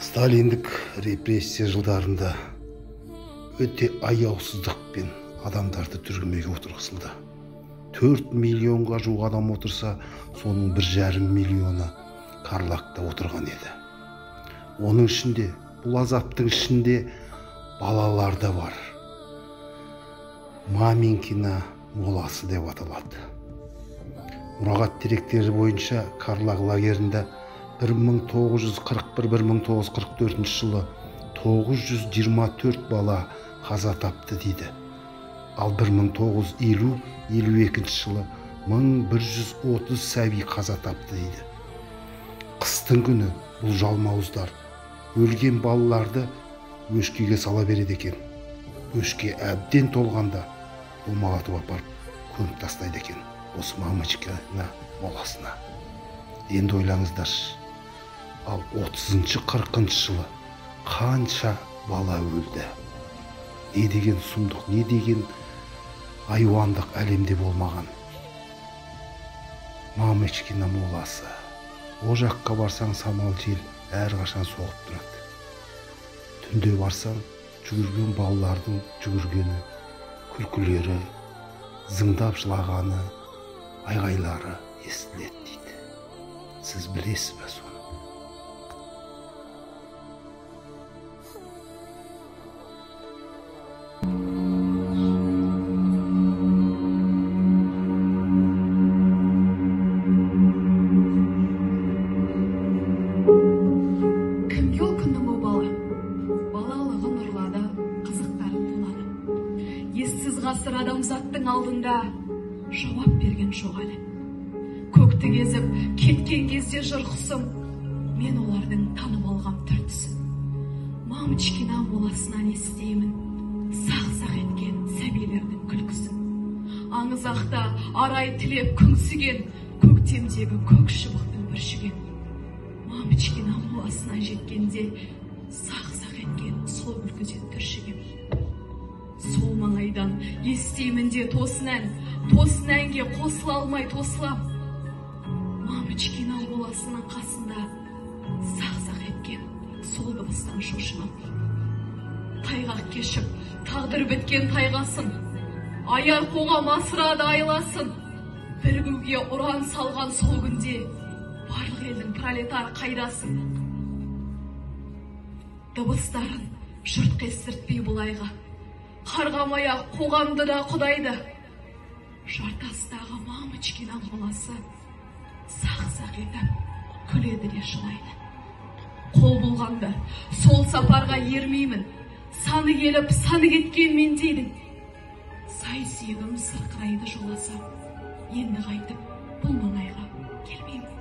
Сталиндік репрессия жылдарында өте аяусыздықпен адамдарды түрмеге отырғызылды. 4 миллионға жуық адам отырса, соның 1,5 миллионы Қарлақта отырған еді. Оның ішінде, бұл азаптың ішінде балалар да бар. Маменькина моласы деп аталады. Мұрағат деректері бойынша Қарлақ лагерінде 1941-1944 жылы 924 бала қаза тапты дейді. Ал 1950-52 жылы 1130 сәби қаза тапты дейді. Қыстың күні бұл жалмауыздар өлген балаларды өшкеге сала береді екен. Өшке әбден толғанда домалатып апарып көміп тастайды екен осы мамочкина моласына. Енді ойлаңыздаршы, ал 30-40 жылы қанша бала өлді? Не деген сұмдық, не деген айуандық әлемде болмаған. Мамочкина моласы. О жаққа барсаң самал жел әрқашан соғып тұрады. Түнде барсаң жүгірген балалардың жүгіргені, күлкілері, зыңдап жылағаны, айғайлары естіледі дейді. Сіз білесіз бе соны? Кімге ол күннің о бала? Балалығы нұрлады, қызықтарын тулады. Ессіз ғасыр адамзаттың алдында жауап берген жоқ әлі. Көкті кезіп, кеткен кезде жыр құсым, мен олардың танып алғам түр түсін. Мамочкина моласынан естеймін сақ-сақ еткен сәбилердің күлкісін. Аңызақта арай тілеп күңсіген, көктемдегі көк шыбықтың бүршіген. Мамочкина моласына жеткенде сақ-сақ еткен сол күлкіден түршігем. Сол маңайдан естеймін де тосын әнге қосыла алмай тосылам. Мамочкина моласының қасында сақ-сақ еткен сол дыбыстан шошынам. Тайғақ кешіп, тағдыр біткен тайғасын, аяр қоғам асырады айласын. Бірігуге ұран салған сол күнде барлық елдің пролетар қайдасын. Дыбыстарын жұрт кестіртпей бұл айға, қарғамая қоғамды да құдайды. Жартастағы Мамочкина моласы сақ-сақ етіп күледі де жылайды. Қол болғанда сол сапарға ермеймін, саны келіп саны кеткен мен дейдің. Сай сүйегім сырқырайды жоласа, енді қайтып бұл маңайға келмеймін.